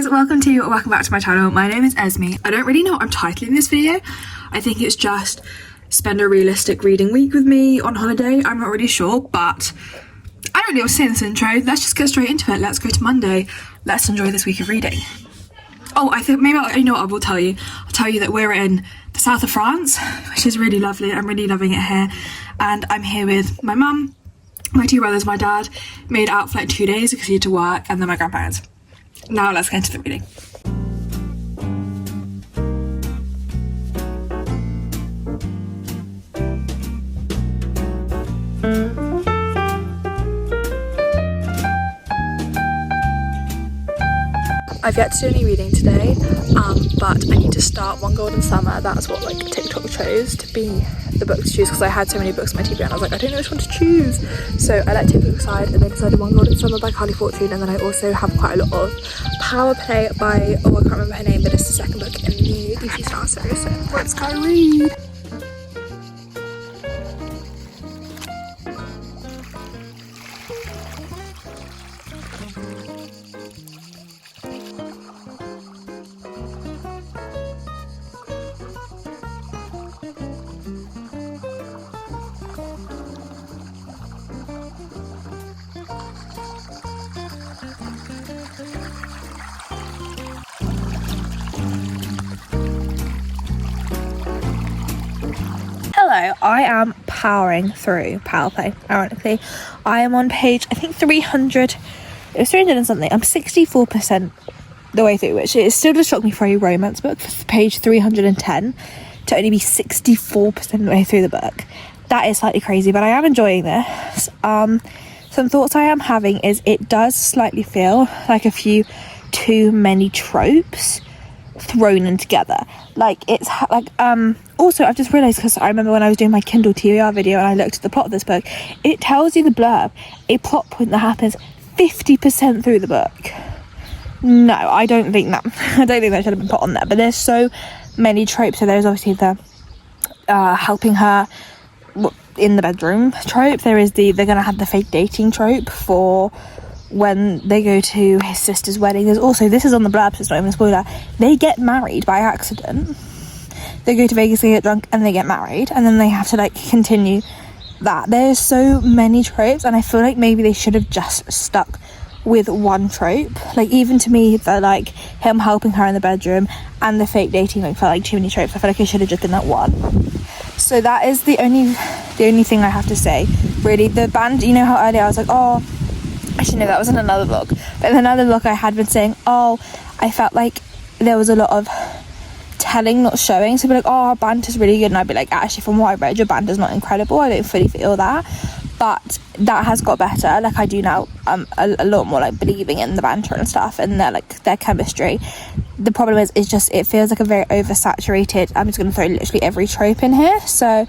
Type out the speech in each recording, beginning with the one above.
guys, welcome back to my channel. My name is Esme. I don't really know what I'm titling this video. I think it's just spend a realistic reading week with me on holiday. I'm not really sure, but I don't know what to say in this intro. Let's just get straight into it. Let's go to Monday. Let's enjoy this week of reading. Oh, I think maybe you know what I will tell you. I'll tell you that we're in the south of France, which is really lovely. I'm really loving it here, and I'm here with my mum, my two brothers, my dad. Made out for like 2 days because he had to work, and then my grandparents. Now let's get into the reading. I've yet to do any reading today, but I need to start One Golden Summer. That's what like TikTok chose to be the book to choose, because I had so many books on my TV and I was like, I don't know which one to choose. So I let TikTok aside and then decided One Golden Summer by Carly Fortune, and then I also have quite a lot of Power Play by, oh I can't remember her name, but it's the second book in the DC Star series, so let's go read. Hello, I am powering through Power Play, ironically. I am on page, I think 300, it was 300 and something. I'm 64% the way through, which it still just shocked me for a romance book, for page 310, to only be 64% the way through the book. That is slightly crazy, but I am enjoying this. Some thoughts I am having is it does slightly feel like a few too many tropes thrown in together. Like it's like also I've just realized, because I remember when I was doing my Kindle TBR video and I looked at the plot of this book, it tells you the blurb a plot point that happens 50% through the book. No, I don't think that should have been put on there, but there's so many tropes. So there's obviously the helping her in the bedroom trope. There is they're gonna have the fake dating trope for when they go to his sister's wedding. There's also, this is on the blurb, so it's not even a spoiler, they get married by accident. They go to Vegas, they get drunk, and they get married, and then they have to like continue that. There's so many tropes, and I feel like maybe they should have just stuck with one trope. Like, even to me, the like him helping her in the bedroom and the fake dating like felt like too many tropes. I feel like I should have just done that one. So that is the only thing I have to say, really. The band, you know how earlier I was like, oh, actually no, that was in another vlog, but in another vlog I had been saying, oh, I felt like there was a lot of telling, not showing. So I'd be like, oh, our banter's really good, and I'd be like, actually from what I read, your banter's not incredible, I don't fully feel that. But that has got better. Like, I do now a lot more like believing in the banter and stuff, and their chemistry. The problem is just it feels like a very oversaturated, I'm just going to throw literally every trope in here, so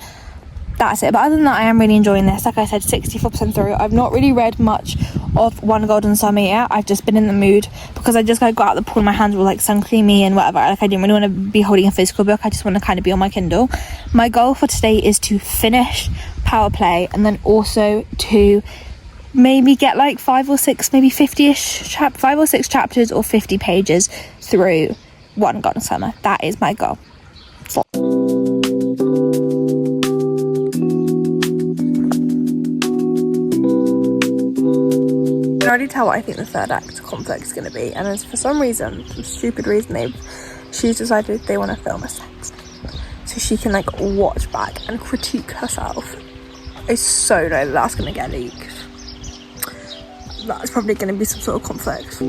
that's it. But other than that, I am really enjoying this. Like I said, 64% through. I've not really read much of One Golden Summer yet. I've just been in the mood because I just like got out of the pool and my hands were like sun creamy and whatever. Like, I didn't really want to be holding a physical book. I just want to kind of be on my Kindle. My goal for today is to finish Power Play, and then also to maybe get like 5 or 6, maybe 50ish 5 or 6 chapters or 50 pages through One Golden Summer. That is my goal. I can already tell what I think the third act conflict is going to be, and as for some reason, some stupid reason, she's decided they want to film a sex so she can like watch back and critique herself. I so know that's going to get leaked. That's probably going to be some sort of conflict.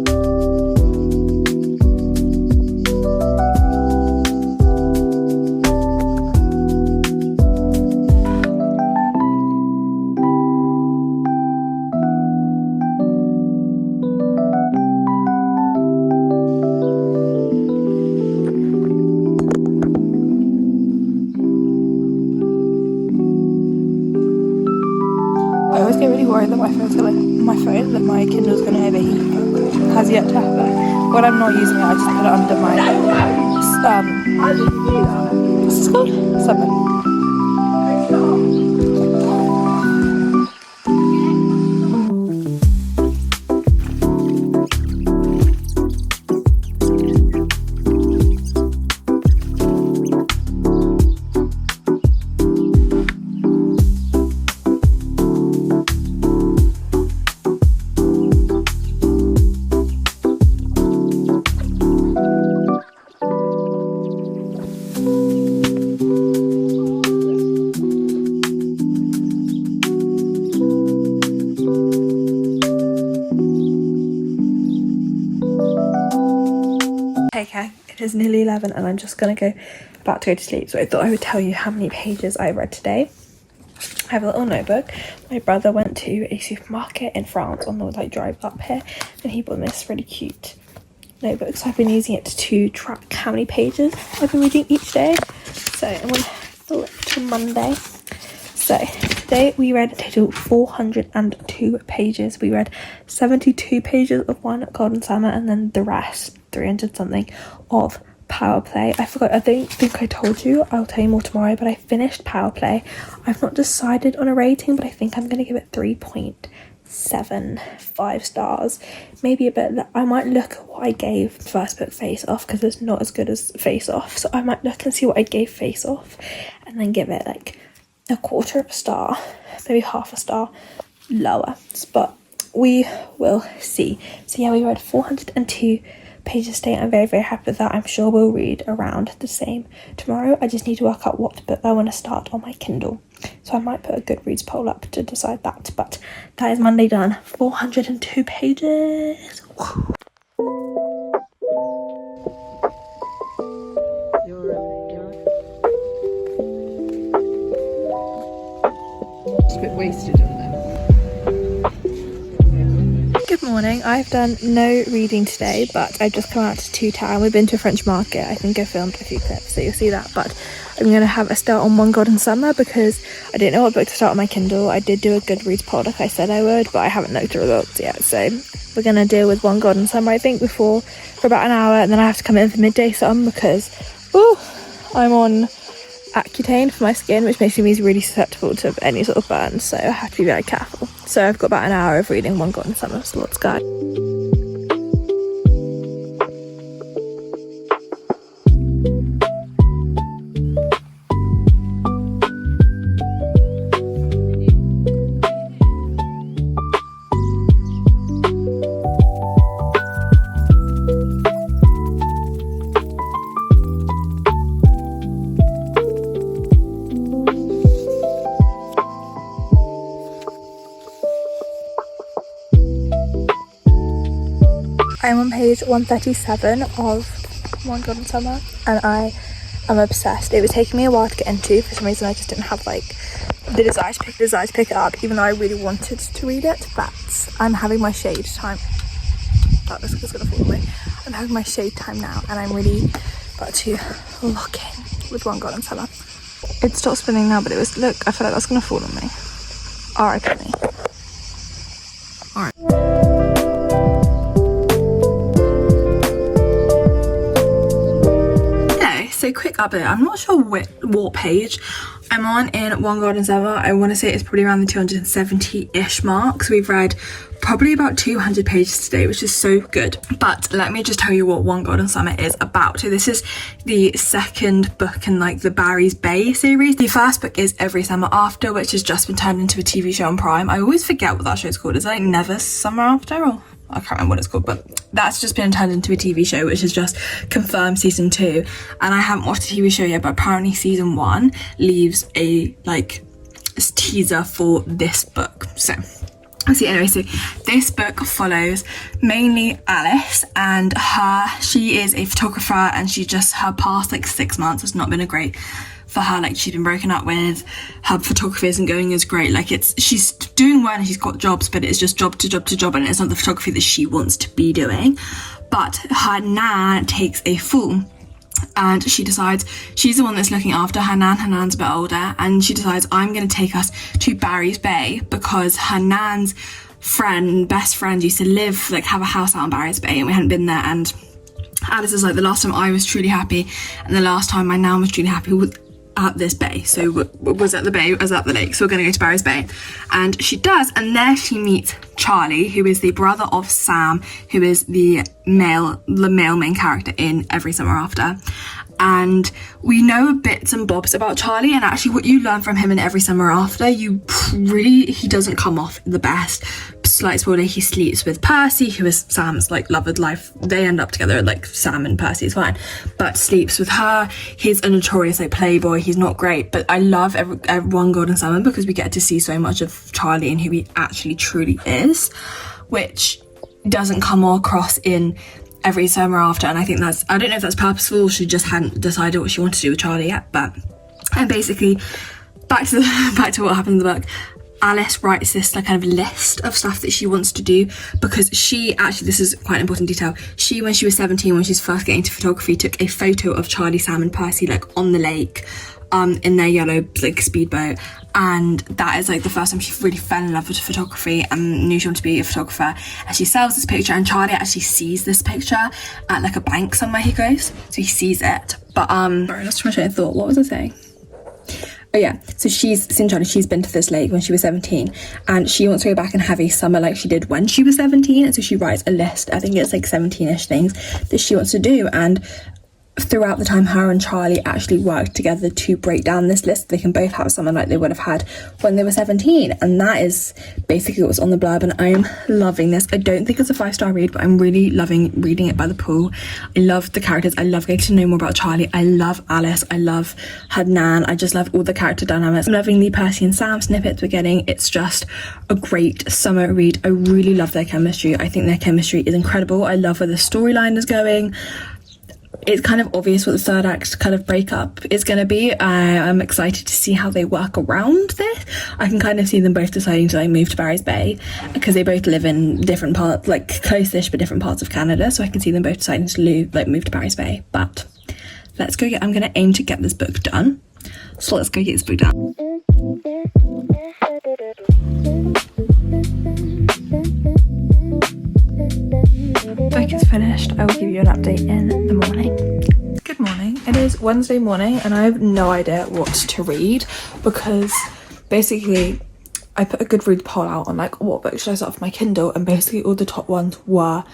I always get really worried that my Kindle's gonna overheat. Has yet to happen. When I'm not using it, I just put it under my what's this called? Something. It's nearly 11 and I'm just about to go to sleep, so I thought I would tell you how many pages I read today. I have a little notebook. My brother went to a supermarket in France on the drive up here, and he bought this really cute notebook, so I've been using it to track how many pages I've been reading each day. So I'm gonna flip to Monday. So today we read a total 402 pages. We read 72 pages of One Golden Summer, and then the rest, 300 something, of Power Play. I forgot, I don't think I told you, I'll tell you more tomorrow, but I finished Power Play. I've not decided on a rating, but I think I'm gonna give it 3.75 stars, maybe a bit. I might look at what I gave the first book, Face Off, because it's not as good as Face Off, so I might look and see what I gave Face Off and then give it like a quarter of a star, maybe half a star lower, but we will see. So yeah, we read 402 pages today. I'm very, very happy with that. I'm sure we'll read around the same tomorrow. I just need to work out what book I want to start on my Kindle, so I might put a Goodreads poll up to decide that. But that is Monday done. 402 pages. Whew. It's a bit wasted on them. Good morning. I've done no reading today, but I've just come out to Town. We've been to a French market. I think I filmed a few clips, so you'll see that. But I'm going to have a start on One Golden Summer because I didn't know what book to start on my Kindle. I did do a Goodreads poll like I said I would, but I haven't looked at the results yet. So we're going to deal with One Golden Summer, I think, for about an hour, and then I have to come in for midday sun because I'm on Accutane for my skin, which makes me really susceptible to any sort of burn, so I have to be very careful. So I've got about an hour of reading One Golden Summer, so let's go. I'm on page 137 of One Golden Summer and I am obsessed. It was taking me a while to get into. For some reason I just didn't have the desire to pick it up, even though I really wanted to read it. But I'm having my shade time. That looks like it's gonna fall away. I'm having my shade time now and I'm really about to lock in with One Golden Summer. It stopped spinning now, but it was, look, I feel like that's gonna fall on me. R.I.P. me. Alright. So quick update, I'm not sure what page I'm on in One Golden Summer. I want to say it's probably around the 270-ish mark. So we've read probably about 200 pages today, which is so good. But let me just tell you what One Golden Summer is about. So this is the second book in the Barry's Bay series. The first book is Every Summer After, which has just been turned into a TV show on Prime. I always forget what that show's called. Is it Never Summer After, or I can't remember what it's called, but that's just been turned into a TV show, which is just confirmed season 2. And I haven't watched the TV show yet, but apparently season 1 leaves a teaser for this book. So anyway, so this book follows mainly Alice and she is a photographer, and her past 6 months has not been a great for her. She's been broken up with, her photography isn't going as great. She's doing well and she's got jobs, but it's just job to job to job, and it's not the photography that she wants to be doing. But her nan takes a fall, and she decides she's the one that's looking after her nan. Her nan's a bit older, and she decides, I'm going to take us to Barry's Bay because her nan's best friend used to have a house out on Barry's Bay, and we hadn't been there. And Alice is the last time I was truly happy and the last time my nan was truly happy was at this bay. So was at the bay, was at the lake, so we're going to go to Barry's Bay. And she does, and there she meets Charlie, who is the brother of Sam, who is the male main character in Every Summer After. And we know bits and bobs about Charlie, and actually what you learn from him in Every Summer After, he doesn't come off the best. Slight spoiler, he sleeps with Percy, who is Sam's love of life. They end up together, Sam and Percy is fine, but sleeps with her. He's a notorious playboy. He's not great, but I love One Golden Summer because we get to see so much of Charlie and who he actually truly is, which doesn't come across in every summer after, and I think that's, I don't know if that's purposeful or she just hadn't decided what she wanted to do with Charlie yet, but, and basically back to what happened in the book. Alice writes this like kind of list of stuff that she wants to do, because she actually, this is quite an important detail, she, when she was 17, when she was first getting into photography, took a photo of Charlie, Sam and Percy like on the lake in their yellow like speedboat, and that is like the first time she really fell in love with photography and knew she wanted to be a photographer. And she sells this picture, and Charlie actually sees this picture at like a bank somewhere he goes, so he sees it. But sorry, lost my train of thought. What was I saying? Oh yeah, so she's seen Charlie, she's been to this lake when she was 17, and she wants to go back and have a summer like she did when she was 17, and so she writes a list, I think it's like 17ish things that she wants to do, and throughout the time her and Charlie actually worked together to break down this list. They can both have something like they would have had when they were 17, and that is basically what's on the blurb, and I'm loving this. I don't think it's a 5-star read, but I'm really loving reading it by the pool. I love the characters, I love getting to know more about Charlie, I love Alice, I love her nan, I just love all the character dynamics. I'm loving the Percy and Sam snippets we're getting. It's just a great summer read. I really love their chemistry. I think their chemistry is incredible. I love where the storyline is going. It's kind of obvious what the third act kind of breakup is going to be. I'm excited to see how they work around this. I can kind of see them both deciding to like move to Barry's Bay, because they both live in different parts, like close-ish but different parts of Canada, so I can see them both deciding to move to Barry's Bay. But let's go I'm going to aim to get this book done, so let's go get this book done. Book is finished. I will give you an update in the morning. Good morning. It is Wednesday morning and I have no idea what to read, because basically I put a Goodreads poll out on like what book should I start off my Kindle, and basically all the top ones were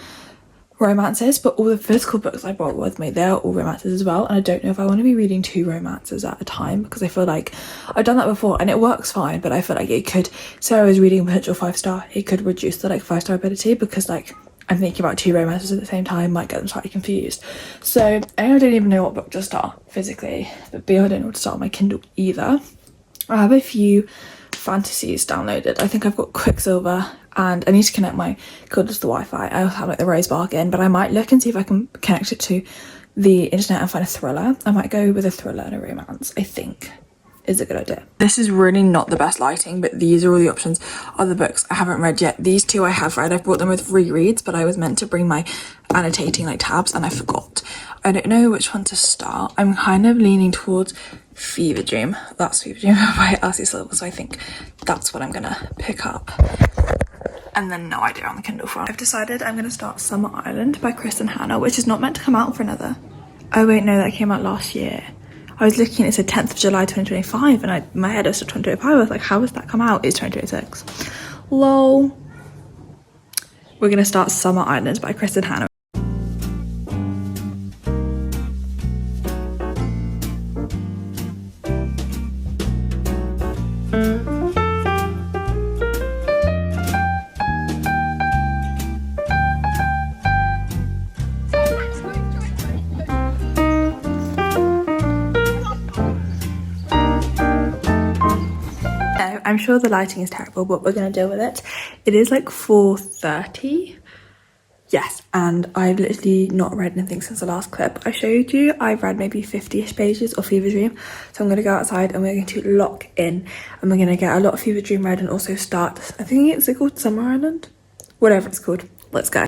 romances, but all the physical books I brought with me, they're all romances as well, and I don't know if I want to be reading 2 romances at a time, because I feel like I've done that before and it works fine, but I feel like it could, so I was reading potential 5-star, it could reduce the like 5-star ability, because like I'm thinking about 2 romances at the same time, might get them slightly confused. So A, I don't even know what book to start physically, but B, I don't know what to start on my Kindle either. I have a few fantasies downloaded. I think I've got Quicksilver, and I need to connect my Kindle to the Wi-Fi. I also have like the Rose Bargain, but I might look and see if I can connect it to the internet and find a thriller. I might go with a thriller and a romance, I think is a good idea. This is really not the best lighting, but these are all the options of the books I haven't read yet. These 2 I have read. I've brought them with rereads, but I was meant to bring my annotating like tabs and I forgot. I don't know which one to start. I'm kind of leaning towards Fever Dream. That's Fever Dream by Elsie Silver, so I think that's what I'm gonna pick up. And then no idea on the Kindle front. I've decided I'm gonna start Summer Island by Chris and Hannah, which is not meant to come out for another, oh wait, no, that came out last year. I was looking, it said 10th of July 2025, and my head was 2025. I was like, how has that come out? It's 2026. Lol. We're gonna start Summer Island by Chris and Hannah. I'm sure the lighting is terrible, but we're going to deal with it. It is like 4:30. Yes, and I've literally not read anything since the last clip I showed you. I've read maybe 50-ish pages of Fever Dream. So I'm going to go outside and we're going to lock in. And we're going to get a lot of Fever Dream read and also start, I think it's called Summer Island? Whatever it's called. Let's go.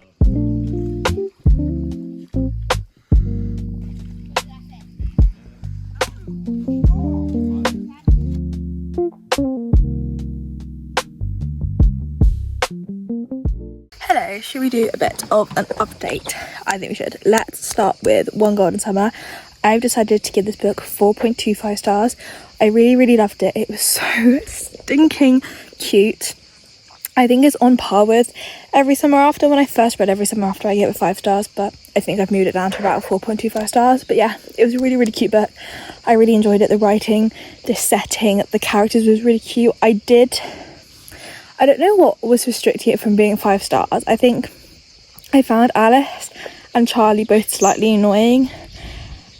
Hello, should we do a bit of an update? I think we should. Let's start with One Golden Summer. I've decided to give this book 4.25 stars. I really loved it. It was so stinking cute. I think it's on par with Every Summer After. When I first read Every Summer After, I gave it 5 stars, but I think I've moved it down to about 4.25 stars. But yeah, it was a really cute book. I really enjoyed it. The writing, the setting, the characters was really cute. I don't know what was restricting it from being 5 stars. I think I found Alice and Charlie both slightly annoying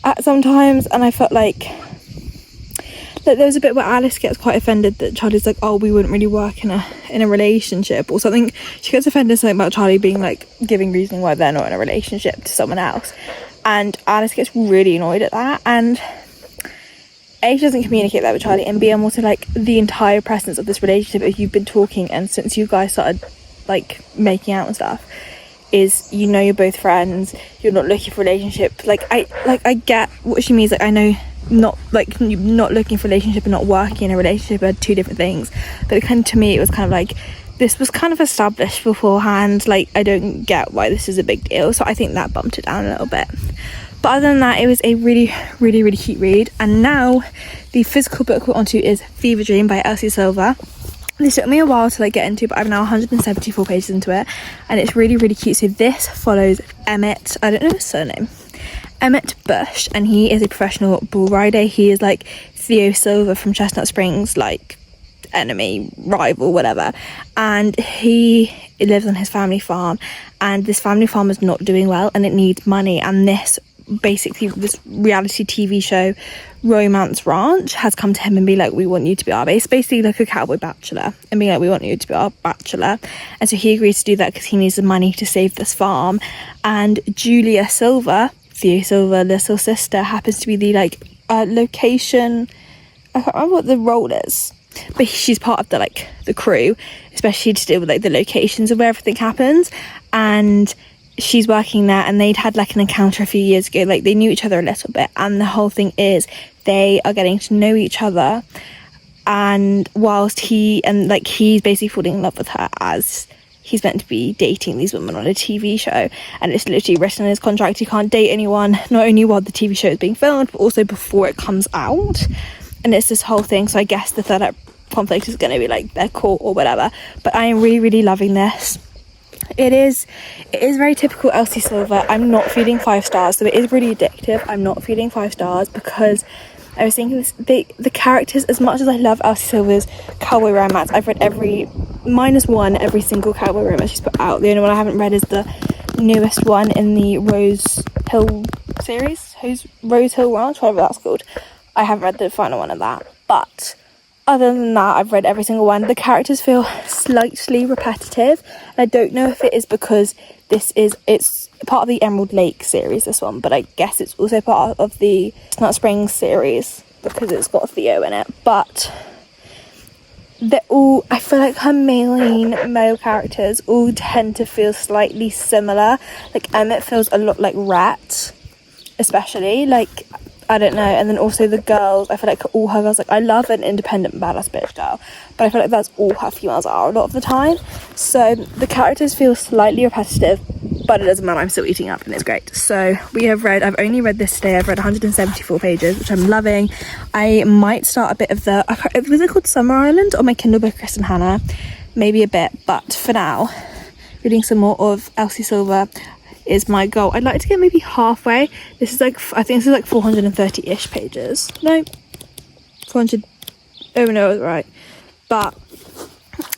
at some times, and I felt like Like, there's a bit where Alice gets quite offended that Charlie's like, oh, we wouldn't really work in a relationship or something. She gets offended something about Charlie being like giving reasoning why they're not in a relationship to someone else, and Alice gets really annoyed at that. And A, she doesn't communicate that with Charlie, and B, I'm also like, the entire presence of this relationship, if you've been talking and since you guys started like making out and stuff, is, you know, you're both friends, you're not looking for a relationship. Like I get what she means. Like, I know not looking for a relationship and not working in a relationship are two different things, but it kind of, to me, it was kind of like, this was kind of established beforehand. Like, I don't get why this is a big deal, so I think that bumped it down a little bit. But other than that, it was a really, really, really cute read. And now the physical book we're onto is Fever Dream by Elsie Silver. This took me a while to like get into, but I'm now 174 pages into it, and it's really, really cute. So this follows Emmett, I don't know his surname, Emmett Bush, and he is a professional bull rider. He is like Theo Silver from Chestnut Springs, like enemy, rival, whatever, and he lives on his family farm, and this family farm is not doing well and it needs money, and this reality TV show Romance Ranch has come to him and be like, we want you to be our base, basically like a cowboy bachelor, and be like, we want you to be our bachelor. And so he agrees to do that because he needs the money to save this farm. And Julia Silver, Theo Silver, little sister, happens to be the like location, I can't remember what the role is, but she's part of the crew, especially to deal with like the locations of where everything happens. And she's working there, and they'd had like an encounter a few years ago. Like, they knew each other a little bit, and the whole thing is they are getting to know each other, and whilst he's basically falling in love with her as he's meant to be dating these women on a TV show, and it's literally written in his contract he can't date anyone, not only while the TV show is being filmed, but also before it comes out. And it's this whole thing. So I guess the third conflict is going to be like their court or whatever. But I am really, really loving this. It is very typical Elsie Silver. I'm not feeling 5 stars, so it is really addictive. I'm not feeling 5 stars because I was thinking the characters, as much as I love Elsie Silver's cowboy romance, I've read every single cowboy romance she's put out. The only one I haven't read is the newest one in the Rose Hill series, Rose Hill Ranch, whatever that's called. I haven't read the final one of that, but other than that, I've read every single one. The characters feel slightly repetitive. I don't know if it is because it's part of the Emerald Lake series, this one, but I guess it's also part of the Chestnut Springs series because it's got Theo in it. But I feel like her main male characters all tend to feel slightly similar. Like, Emmett feels a lot like Rhett, especially, like, I don't know. And then also the girls, I feel like all her girls, like, I love an independent badass bitch girl, but I feel like that's all her females are a lot of the time. So the characters feel slightly repetitive, but it doesn't matter, I'm still eating up and it's great. So I've only read this today. I've read 174 pages, which I'm loving. I might start a bit of was it called Summer Island on my Kindle by Kristen Hannah? Maybe a bit, but for now, reading some more of Elsie Silver is my goal. I'd like to get maybe halfway. This is like, I think this is like 430-ish pages. No, 400. Oh no, I was right. But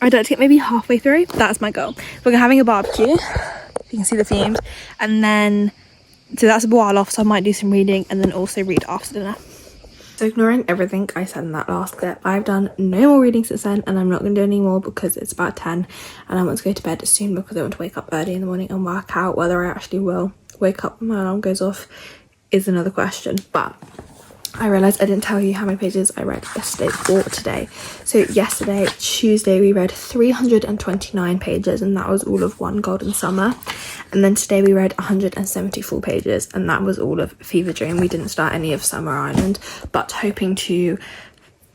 I'd like to get maybe halfway through. That's my goal. We're having a barbecue. You can see the fumes. And then, so that's a while off, so I might do some reading and then also read after dinner. So ignoring everything I said in that last clip, I've done no more reading since then, and I'm not going to do any more because it's about 10 and I want to go to bed soon because I want to wake up early in the morning and work out. Whether I actually will wake up when my alarm goes off is another question. But I realised I didn't tell you how many pages I read yesterday or today. So yesterday, Tuesday, we read 329 pages, and that was all of One Golden Summer. And then today we read 174 pages, and that was all of Fever Dream. We didn't start any of Summer Island, but hoping to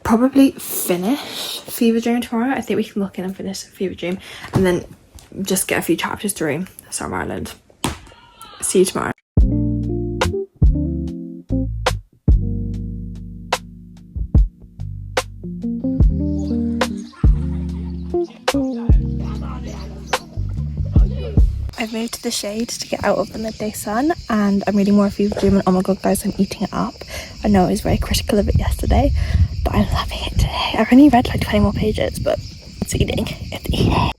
probably finish Fever Dream tomorrow. I think we can look in and finish Fever Dream, and then just get a few chapters through Summer Island. See you tomorrow. I've moved to the shade to get out of the midday sun, and I'm reading more of Fever Dream, and oh my god guys, I'm eating it up. I know I was very critical of it yesterday, but I'm loving it today. I've only read like 20 more pages, but it's eating. It's eating.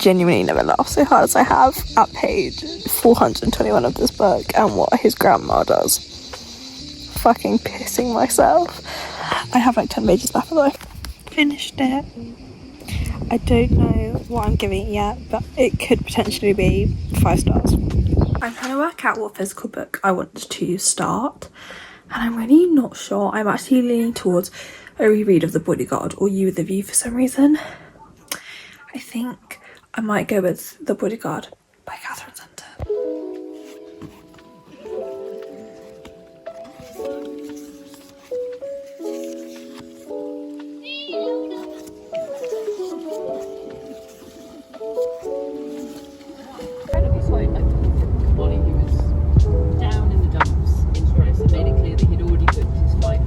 genuinely never laughed so hard as I have at page 421 of this book and what his grandma does. Fucking pissing myself. I have like 10 pages left, although I finished it. I don't know what I'm giving it yet, but it could potentially be 5 stars. I'm trying to work out what physical book I want to start, and I'm really not sure. I'm actually leaning towards a reread of The Bodyguard or You with the View for some reason. I think I might go with The Bodyguard by Catherine Center. Incredibly slight, like Molly, who was down in the dumps in Paris and made it clear that he'd already booked his flight.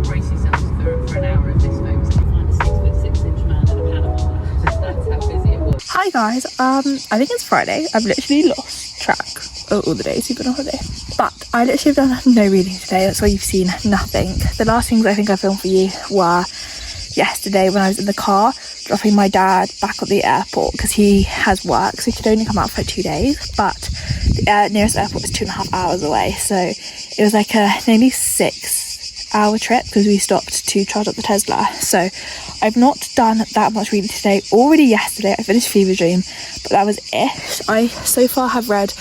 Brace yourselves for an hour of this, folks, to find a 6'6" man in a Panama. That's how busy it was. Hi guys, I think it's Friday. I've literally lost track of all the days we've been on holiday. But I literally have done no reading today. That's why you've seen nothing. The last things I think I filmed for you were yesterday when I was in the car dropping my dad back at the airport because he has work, so he could only come out for 2 days, but the nearest airport is 2.5 hours away, so it was like a nearly 6-hour trip because we stopped to charge up the Tesla. So I've not done that much reading today. Already yesterday I finished Fever Dream, but that was it. I so far have read,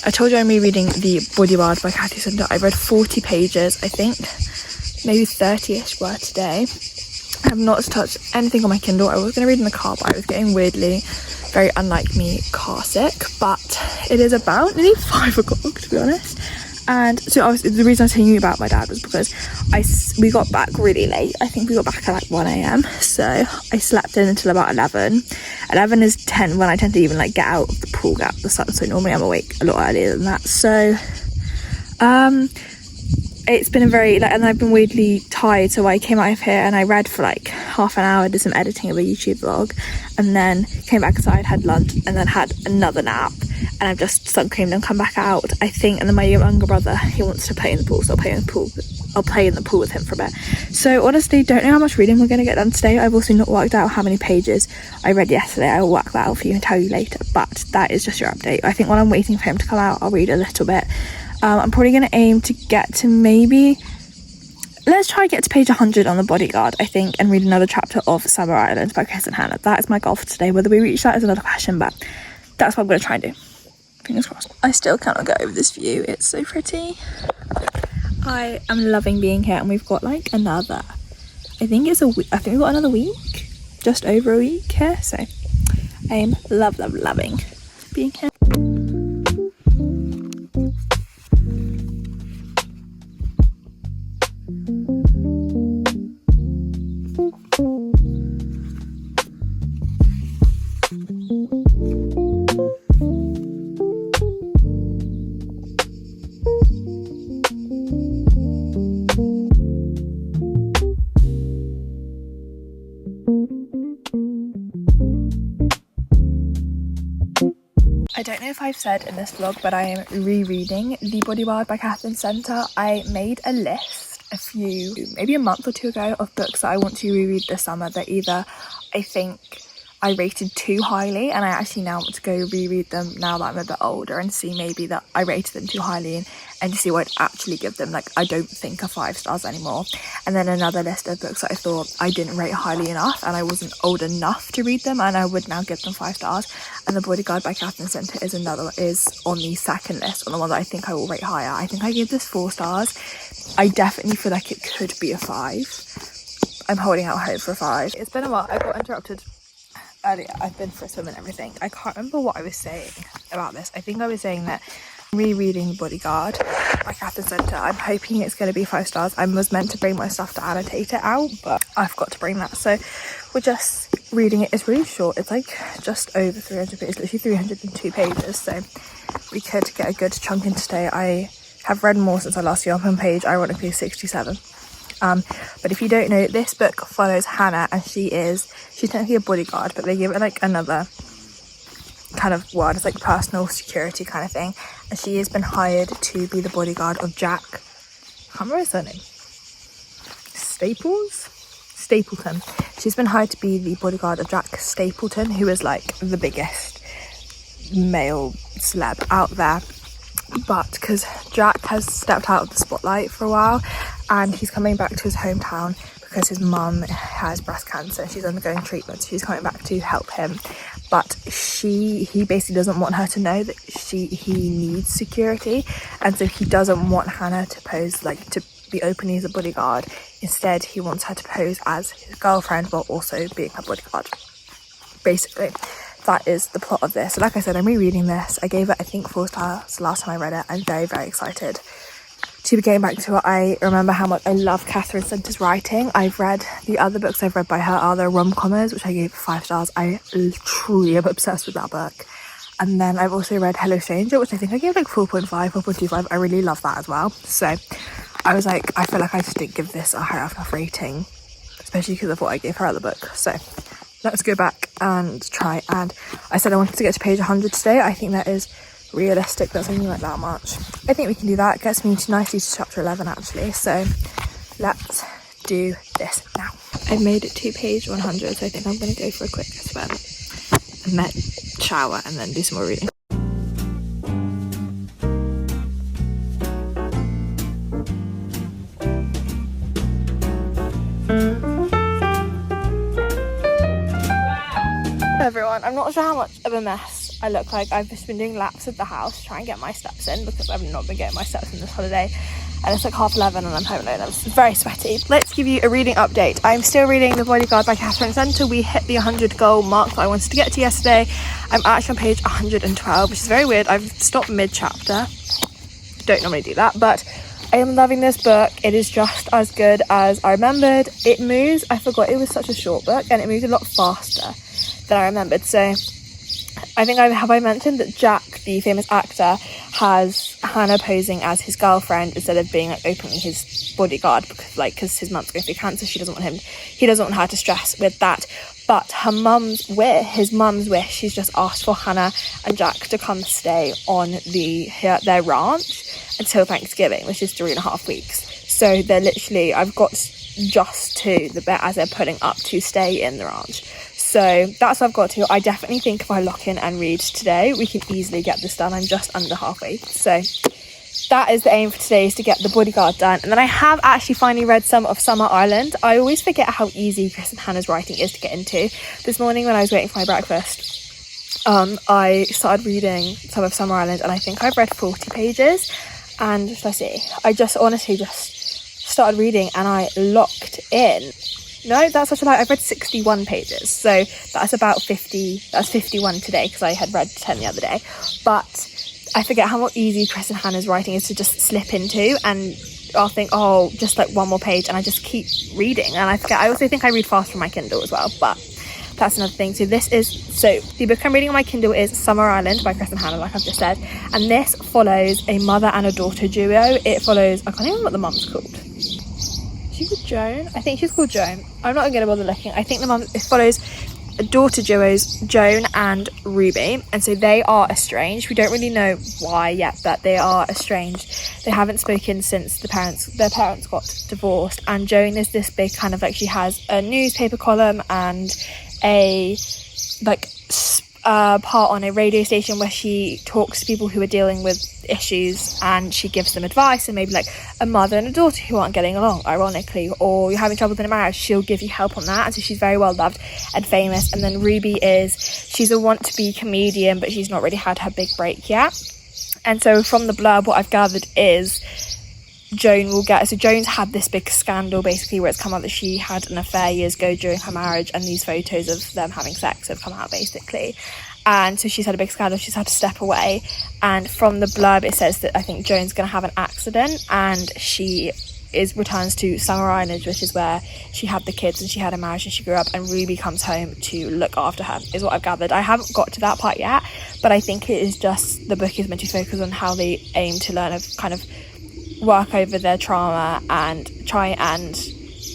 I told you I'm rereading The Bodyguard by Cathy Sunder. I've read 40 pages, I think maybe 30ish were today. I have not touched anything on my Kindle. I was going to read in the car, but I was getting weirdly, very unlike me, car sick. But it is about nearly 5 o'clock, to be honest. And so the reason I was telling you about my dad was because we got back really late. I think we got back at like 1 a.m. So I slept in until about 11. 11 is 10 when I tend to even like get out of the pool, get out of the sun. So normally I'm awake a lot earlier than that. So it's been a very, like, and I've been weirdly tired, so I came out of here and I read for like half an hour, did some editing of a YouTube vlog, and then came back inside, had lunch, and then had another nap, and I've just sun creamed and come back out, I think. And then my younger brother, he wants to play in the pool, so I'll play in the pool with him for a bit. So honestly, don't know how much reading we're going to get done today. I've also not worked out how many pages I read yesterday. I will work that out for you and tell you later, but that is just your update. I think while I'm waiting for him to come out, I'll read a little bit. I'm probably going to aim to get to let's try and get to page 100 on The Bodyguard, I think, and read another chapter of Summer Island by Chris and Hannah. That is my goal for today. Whether we reach that is another question, but that's what I'm going to try and do. Fingers crossed. I still cannot get over this view. It's so pretty. I am loving being here, and we've got like another, I think it's a week. I think we've got another week, just over a week here. So I am loving being here. I don't know if I've said in this vlog, but I am rereading The Bodyguard by Catherine Center. I made a list maybe a month or 2 ago of books that I want to reread this summer that either I think I rated too highly, and I actually now want to go reread them now that I'm a bit older and see maybe that I rated them too highly and to see what I'd actually give them. Like, I don't think are 5 stars anymore. And then another list of books that I thought I didn't rate highly enough and I wasn't old enough to read them, and I would now give them 5 stars. And The Bodyguard by Catherine Center is on the second list, on the one that I think I will rate higher. I think I gave this 4 stars. I definitely feel like it could be a 5. I'm holding out hope for a 5. It's been a while. I got interrupted earlier. I've been for a swim and everything. I can't remember what I was saying about this. I think I was saying that I'm rereading Bodyguard by Catherine Center. I'm hoping it's going to be 5 stars. I was meant to bring my stuff to annotate it out, but I forgot to bring that. So we're just reading it. It's really short. It's like just over 300 pages, literally 302 pages. So we could get a good chunk in today. I have read more since I last year. I'm on page, ironically, 67. But if you don't know, this book follows Hannah, and she's technically a bodyguard, but they give it like another kind of word. It's like personal security kind of thing, and she has been hired to be the bodyguard of Jack. I can't remember his surname. Stapleton. She's been hired to be the bodyguard of Jack Stapleton, who is like the biggest male celeb out there. But because Jack has stepped out of the spotlight for a while and he's coming back to his hometown because his mum has breast cancer, she's undergoing treatment, so she's coming back to help him. But he basically doesn't want her to know that he needs security, and so he doesn't want Hannah to pose like to be openly as a bodyguard. Instead, he wants her to pose as his girlfriend while also being her bodyguard. Basically, that is the plot of this. So like I said, I'm rereading this. I gave it, I think, 4 stars the last time I read it. I'm very, very excited to be getting back to it. I remember how much I love Catherine Center's writing. I've read the other books I've read by her are the rom-commers, which I gave 5 stars. I truly am obsessed with that book. And then I've also read Hello Stranger, which I think I gave like 4.5, 4.25. I really love that as well. So I was like, I feel like I just didn't give this a high enough rating, especially because of what I gave her other book. So let's go back and try. And I said I wanted to get to page 100 today. I think that is realistic. That's only like that much. I think we can do that. It gets me nicely to chapter 11 actually. So let's do this now. I've made it to page 100, so I think I'm going to go for a quick swim and then shower and then do some more reading. Everyone, I'm not sure how much of a mess I look like. I've just been doing laps of the house trying to get my steps in because I've not been getting my steps in this holiday, and it's like 11:30 and I'm home alone. I'm very sweaty. Let's give you a reading update. I'm still reading The Bodyguard by Catherine Center. We hit the 100 goal mark that I wanted to get to yesterday. I'm actually on page 112, which is very weird. I've stopped mid-chapter. Don't normally do that, but I am loving this book. It is just as good as I remembered. It moves, I forgot it was such a short book, and it moved a lot faster than I remembered. So I think I mentioned that Jack, the famous actor, has Hannah posing as his girlfriend instead of being like openly his bodyguard because his mum's going through cancer. He doesn't want her to stress with that. But his mum's wish, she's just asked for Hannah and Jack to come stay on their ranch until Thanksgiving, which is 3.5 weeks. So they're literally, I've got just to the bit as they're putting up to stay in the ranch. So that's what I've got to. I definitely think if I lock in and read today, we can easily get this done. I'm just under halfway. So that is the aim for today, is to get The Bodyguard done. And then I have actually finally read some of Summer Island. I always forget how easy Chris and Hannah's writing is to get into. This morning when I was waiting for my breakfast, I started reading some of Summer Island, and I think I've read 40 pages. And let's see, I just honestly just started reading and I locked in. No, that's such a lie. I've read 61 pages. So that's about 50. That's 51 today because I had read 10 the other day. But I forget how easy Chris and Hannah's writing is to just slip into, and I'll think, oh, just like one more page, and I just keep reading. And I forget. I also think I read fast from my Kindle as well, but that's another thing. So the book I'm reading on my Kindle is Summer Island by Chris and Hannah, like I've just said. And this follows a mother and a daughter duo. It follows, I can't even remember what the mum's called. She's called Joan? I think she's called Joan. I'm not going to bother looking. I think it follows daughter duos, Joan and Ruby, and so they are estranged. We don't really know why yet, but they are estranged. They haven't spoken since their parents got divorced, and Joan is this big kind of like, she has a newspaper column and a part on a radio station where she talks to people who are dealing with issues, and she gives them advice, and maybe like a mother and a daughter who aren't getting along, ironically, or you're having trouble in a marriage, she'll give you help on that. And so she's very well loved and famous. And then Ruby she's a want-to-be comedian, but she's not really had her big break yet. And so from the blurb, what I've gathered is Joan's had this big scandal basically where it's come out that she had an affair years ago during her marriage, and these photos of them having sex have come out basically. And so she's had a big scandal, she's had to step away. And from the blurb it says that I think Joan's going to have an accident, and she returns to Summer Island, which is where she had the kids and she had a marriage and she grew up, and Ruby comes home to look after her, is what I've gathered. I haven't got to that part yet, but I think it is just, the book is meant to focus on how they aim to learn of kind of work over their trauma and try and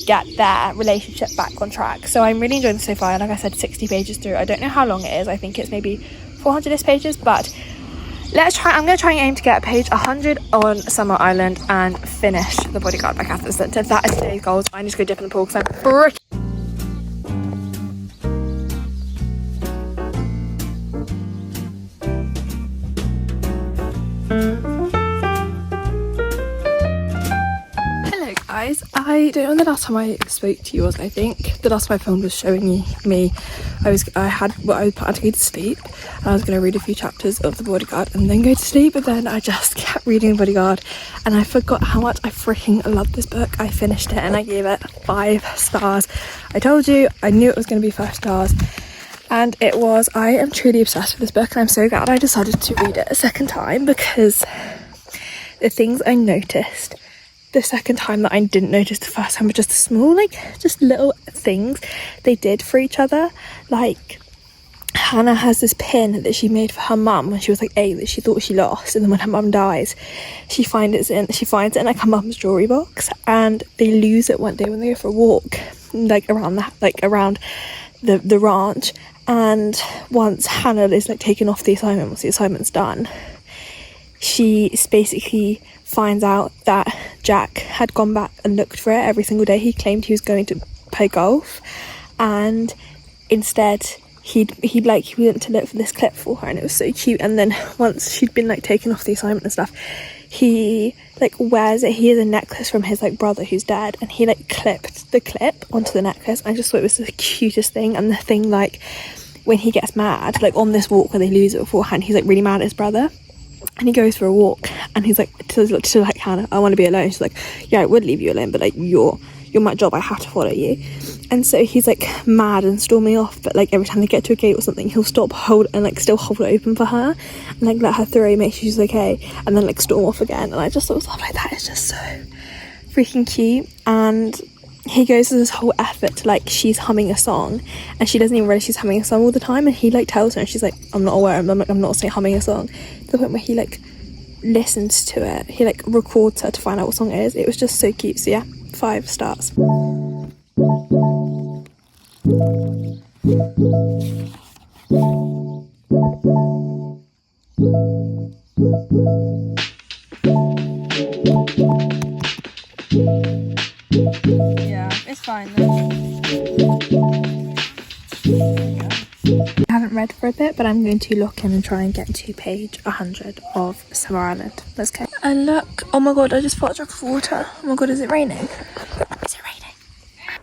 get their relationship back on track. So I'm really enjoying this so far. Like I said, 60 pages through. I don't know how long it is. I think it's maybe 400 pages, but I'm going to try and aim to get page 100 on Summer Island and finish The Bodyguard by Catherine Center. That is today's goals. I need to go dip in the pool because I'm freaking Hello guys, I don't know when the last time I spoke to you was. I think the last time I filmed was showing me I had to go to sleep and I was going to read a few chapters of The Bodyguard and then go to sleep, but then I just kept reading Bodyguard and I forgot how much I freaking love this book. I finished it and I gave it 5 stars. I told you, I knew it was going to be 5 stars, and it was. I am truly obsessed with this book and I'm so glad I decided to read it a second time, because the things I noticed the second time that I didn't notice the first time were just small, just little things they did for each other. Like, Hannah has this pin that she made for her mum when she was like 8 that she thought she lost, and then when her mum dies she finds it in like her mum's jewelry box, and they lose it one day when they go for a walk around the ranch. And once Hannah is taken off the assignment, once the assignment's done, she basically finds out that Jack had gone back and looked for it every single day. He claimed he was going to play golf, and instead he went to look for this clip for her, and it was so cute. And then once she'd been taken off the assignment and stuff, he wears it. He has a necklace from his brother who's dead, and he clipped the clip onto the necklace. I just thought it was the cutest thing. And the thing when he gets mad on this walk where they lose it beforehand, he's really mad at his brother. And he goes for a walk and he's to Hannah, I want to be alone. She's like, yeah, I would leave you alone, but you're my job, I have to follow you. And so he's mad and storming off, but every time they get to a gate or something, he'll stop, hold, and still hold it open for her and let her through, make sure she's okay, and then storm off again. And I just thought stuff like that is just so freaking cute. And he goes to this whole effort to she's humming a song and she doesn't even realize she's humming a song all the time, and he tells her and she's I'm not aware. I'm not saying humming a song, to the point where he listens to it, he records her to find out what song it is. It was just so cute. So yeah, 5 stars. Yeah, it's fine though. I haven't read for a bit, but I'm going to lock in and try and get to page 100 of Summer Island. Let's go. And look, oh my god, I just bought a drink of water. Oh my god, is it raining? Is it raining?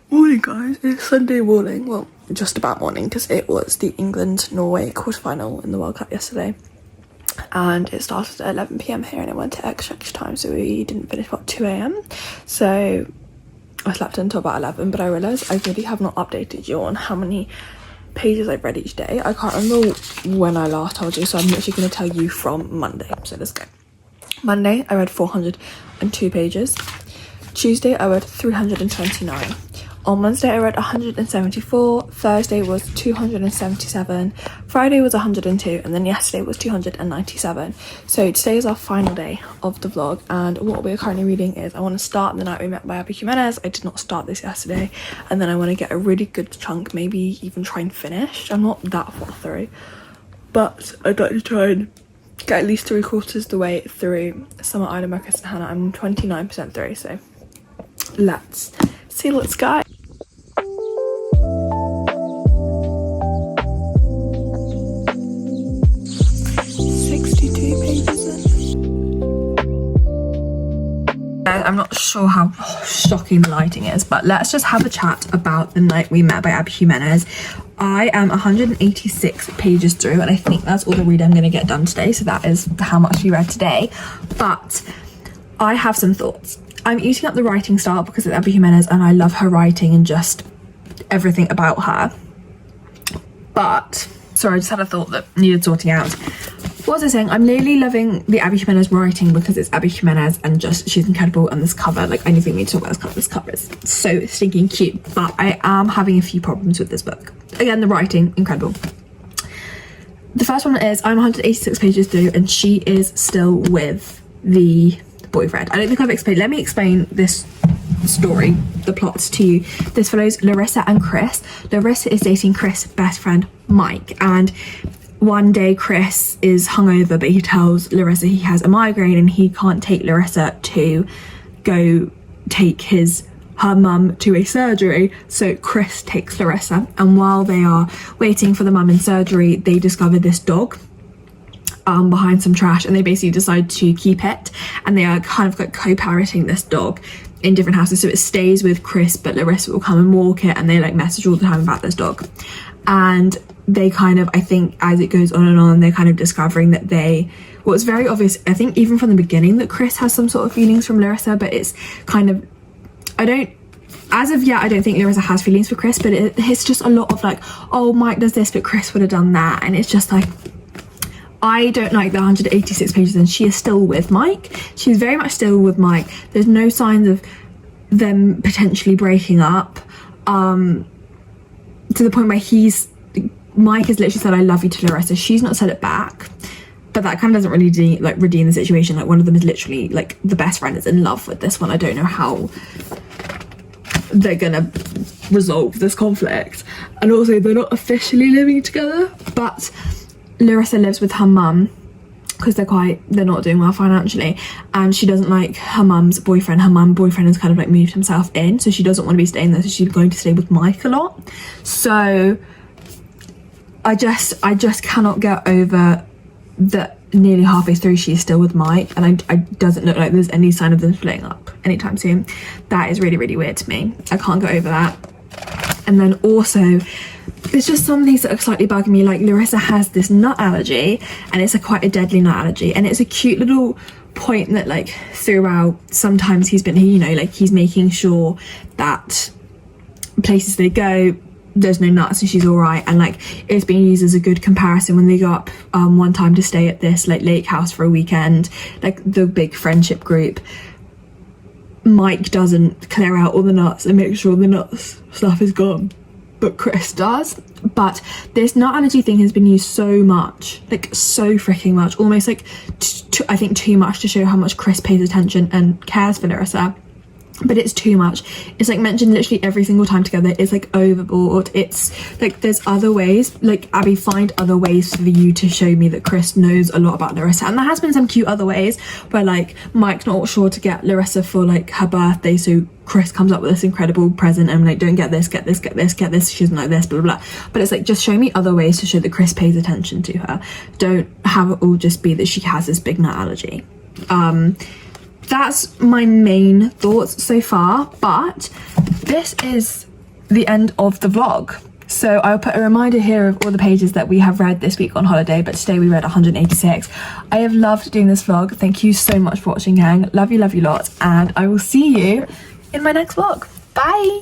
Morning guys, it's Sunday morning. Well, just about morning, because it was the England-Norway quarterfinal in the World Cup yesterday. And it started at 11 p.m. here and it went to extra time, so we didn't finish about 2 a.m. So I slept until about 11, but I realised I really have not updated you on how many pages I've read each day. I can't remember when I last told you, so I'm actually going to tell you from Monday. So let's go. Monday I read 402 pages. Tuesday I read 329. On Wednesday I read 174, Thursday was 277, Friday was 102, and then yesterday was 297. So today is our final day of the vlog, and what we're currently reading is I Want to Start The Night We Met by Abby Jimenez. I did not start this yesterday, and then I want to get a really good chunk, maybe even try and finish. I'm not that far through, but I'd like to try and get at least 3/4 the way through Summer Island by Chris and Hannah. I'm 29% through, so let's see, let's go. 62 pages in. I'm not sure how shocking the lighting is, but let's just have a chat about The Night We Met by Abby Jimenez. I am 186 pages through, and I think that's all the read I'm going to get done today, so that is how much we read today. But I have some thoughts. I'm eating up the writing style because it's Abby Jimenez and I love her writing and just everything about her. But, sorry, I just had a thought that needed sorting out. What was I saying? I'm literally loving the Abby Jimenez writing because it's Abby Jimenez and just she's incredible. And this cover, I don't think we need to talk about this cover. This cover is so stinking cute. But I am having a few problems with this book. Again, the writing, incredible. The first one is I'm 186 pages through and she is still with the boyfriend. I don't think I've explained. Let me explain this story, the plots to you. This follows Larissa and Chris. Larissa is dating Chris' best friend Mike, and one day Chris is hungover, but he tells Larissa he has a migraine and he can't take Larissa to go take her mum to a surgery, so Chris takes Larissa, and while they are waiting for the mum in surgery they discover this dog behind some trash, and they basically decide to keep it, and they are kind of like co-parenting this dog in different houses. So it stays with Chris, but Larissa will come and walk it, and they like message all the time about this dog. And they kind of, I think as it goes on and on, they're kind of discovering that well, it's very obvious, I think even from the beginning, that Chris has some sort of feelings from Larissa, but it's kind of, as of yet, I don't think Larissa has feelings for Chris, but it's just a lot of like, oh, Mike does this, but Chris would have done that. And it's just like, I don't like the 186 pages, and she is still with Mike. She's very much still with Mike. There's no signs of them potentially breaking up, to the point where Mike has literally said, I love you to Larissa. She's not said it back, but that kind of doesn't really redeem the situation. Like, one of them is literally like, the best friend is in love with this one. I don't know how they're gonna resolve this conflict. And also, they're not officially living together, but Larissa lives with her mum because they're not doing well financially, and she doesn't like her mum's boyfriend. Her mum boyfriend has kind of like moved himself in, so she doesn't want to be staying there, so she's going to stay with Mike a lot. So I just cannot get over that nearly halfway through she's still with Mike, and it doesn't look like there's any sign of them splitting up anytime soon. That is really, really weird to me. I can't get over that. And then also, there's just some things that are slightly bugging me. Like, Larissa has this nut allergy, and it's quite a deadly nut allergy, and it's a cute little point that like throughout, sometimes he's making sure that places they go, there's no nuts and she's all right. And like, it's being used as a good comparison when they go up one time to stay at this like lake house for a weekend, like the big friendship group. Mike doesn't clear out all the nuts and make sure the nuts stuff is gone, but Chris does. But this nut allergy thing has been used so much, like so freaking much, almost like I think too much, to show how much Chris pays attention and cares for Larissa. But it's too much. It's like mentioned literally every single time together. It's like overboard. It's like, there's other ways, like, Abby, find other ways for you to show me that Chris knows a lot about Larissa. And there has been some cute other ways where like Mike's not sure to get Larissa for like her birthday, so Chris comes up with this incredible present and like, don't get this, get this, get this, get this, she doesn't like this, blah, blah, blah. But it's like, just show me other ways to show that Chris pays attention to her. Don't have it all just be that she has this big nut allergy. That's my main thoughts so far, but this is the end of the vlog. So I'll put a reminder here of all the pages that we have read this week on holiday, but today we read 186. I have loved doing this vlog. Thank you so much for watching, gang. Love you lots, and I will see you in my next vlog. Bye!